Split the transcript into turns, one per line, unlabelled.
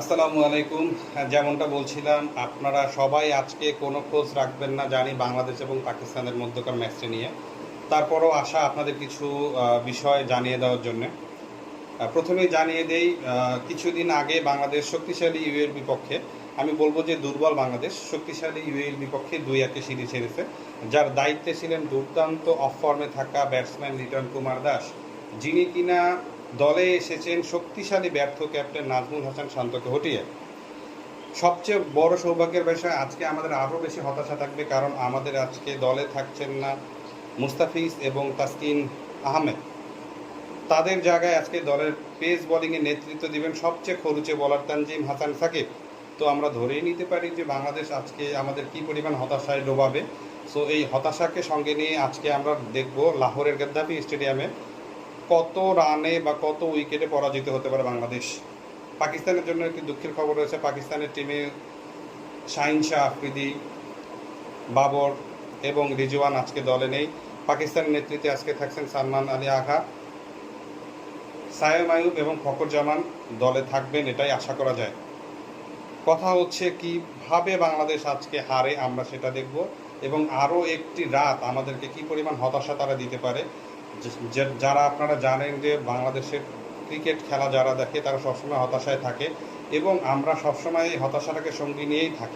আসসালামু আলাইকুম। যেমনটা বলছিলাম, আপনারা সবাই আজকে কোনো খোঁজ রাখবেন না জানি বাংলাদেশ এবং পাকিস্তানের মধ্যকার ম্যাচটি নিয়ে। তারপরও আশা আপনাদের কিছু বিষয় জানিয়ে দেওয়ার জন্যে। প্রথমেই জানিয়ে দেই, কিছুদিন আগে বাংলাদেশ শক্তিশালী ইউএর বিপক্ষে, আমি বলবো যে দুর্বল বাংলাদেশ শক্তিশালী ইউএর বিপক্ষে 2-1 সিরিজ হেরেছে, যার দায়িত্বে ছিলেন দুর্দান্ত অফ ফর্মে থাকা ব্যাটসম্যান লিটন কুমার দাস, যিনি কিনা দলে এসেছেন শক্তিশালী ব্যর্থ ক্যাপ্টেন নাজমুল হাসান শান্তকে হটিয়ে। সবচেয়ে বড় সৌভাগ্যের বিষয়, আজকে আমাদের আরও বেশি হতাশা থাকবে, কারণ আমাদের আজকে দলে থাকছেন না মুস্তাফিজ এবং তাসকিন আহমেদ। তাদের জায়গায় আজকে দলের পেস বোলিংয়ে নেতৃত্ব দিবেন সবচেয়ে খরুচে বলার তানজিম হাসান সাকিব। তো আমরা ধরেই নিতে পারি যে বাংলাদেশ আজকে আমাদের কী পরিমাণ হতাশায় ডোবাবে। সো এই হতাশাকে সঙ্গে নিয়ে আজকে আমরা দেখব লাহোরের গদ্দাফি স্টেডিয়ামে কত রানে বা কত উইকেটে পরাজিত হতে পারে বাংলাদেশ। পাকিস্তানের জন্য একটি দুঃখের খবর রয়েছে, পাকিস্তানের টিমে শাহিন শাহ আফ্রিদি, বাবর এবং রিজওয়ান আজকে দলে নেই। পাকিস্তানের নেতৃত্বে আজকে থাকছেন সালমান আলী আগা, সায়েম আয়ুব এবং ফখর জামান দলে থাকবেন, এটাই আশা করা যায়। কথা হচ্ছে কিভাবে বাংলাদেশ আজকে হারে, আমরা সেটা দেখব, এবং আরও একটি রাত আমাদেরকে কি পরিমাণ হতাশা তারা দিতে পারে। যারা আপনারা জানেন যে বাংলাদেশের ক্রিকেট খেলা যারা দেখে তারা সবসময় হতাশায় থাকে, এবং আমরা সবসময় এই হতাশাটাকে সঙ্গী নিয়েই থাকি।